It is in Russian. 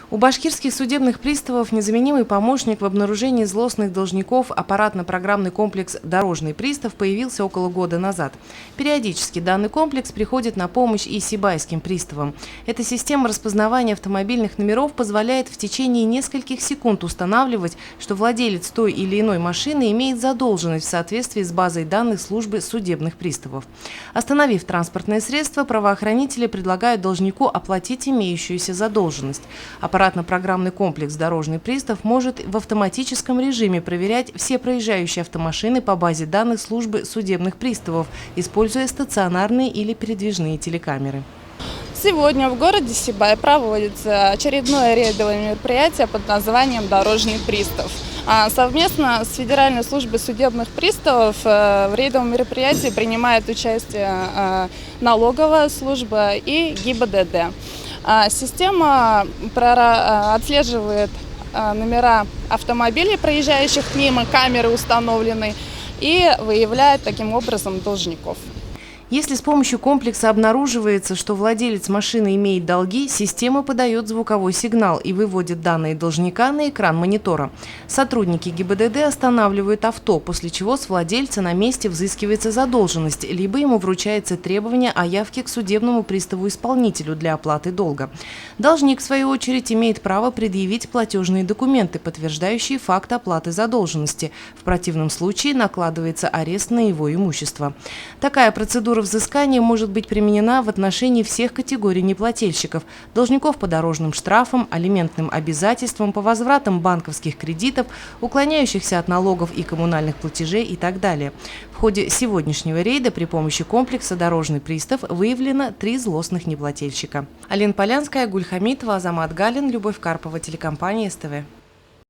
У башкирских судебных приставов незаменимый помощник в обнаружении злостных должников аппаратно-программный комплекс «Дорожный пристав» появился около года назад. Периодически данный комплекс приходит на помощь и сибайским приставам. Эта система распознавания автомобильных номеров позволяет в течение нескольких секунд устанавливать, что владелец той или иной машины имеет задолженность в соответствии с базой данных службы судебных приставов. Остановив транспортное средство, правоохранители предлагают должнику оплатить имеющуюся задолженность. Аппаратно-программный комплекс «Дорожный пристав» может в автоматическом режиме проверять все проезжающие автомашины по базе данных службы судебных приставов, используя стационарные или передвижные телекамеры. Сегодня в городе Сибай проводится очередное рейдовое мероприятие под названием «Дорожный пристав». Совместно с Федеральной службой судебных приставов в рейдовом мероприятии принимает участие налоговая служба и ГИБДД. Система отслеживает номера автомобилей, проезжающих мимо, камеры установлены, и выявляет таким образом должников. Если с помощью комплекса обнаруживается, что владелец машины имеет долги, система подает звуковой сигнал и выводит данные должника на экран монитора. Сотрудники ГИБДД останавливают авто, после чего с владельца на месте взыскивается задолженность, либо ему вручается требование о явке к судебному приставу-исполнителю для оплаты долга. Должник, в свою очередь, имеет право предъявить платежные документы, подтверждающие факт оплаты задолженности. В противном случае накладывается арест на его имущество. Такая процедура взыскания может быть применена в отношении всех категорий неплательщиков – должников по дорожным штрафам, алиментным обязательствам, по возвратам банковских кредитов, уклоняющихся от налогов и коммунальных платежей и так далее. В ходе сегодняшнего рейда при помощи комплекса «Дорожный пристав» выявлено 3 злостных неплательщика. Алина Полянская, Гуль Хамитова, Азамат Галин, Любовь Карпова, телекомпания СТВ.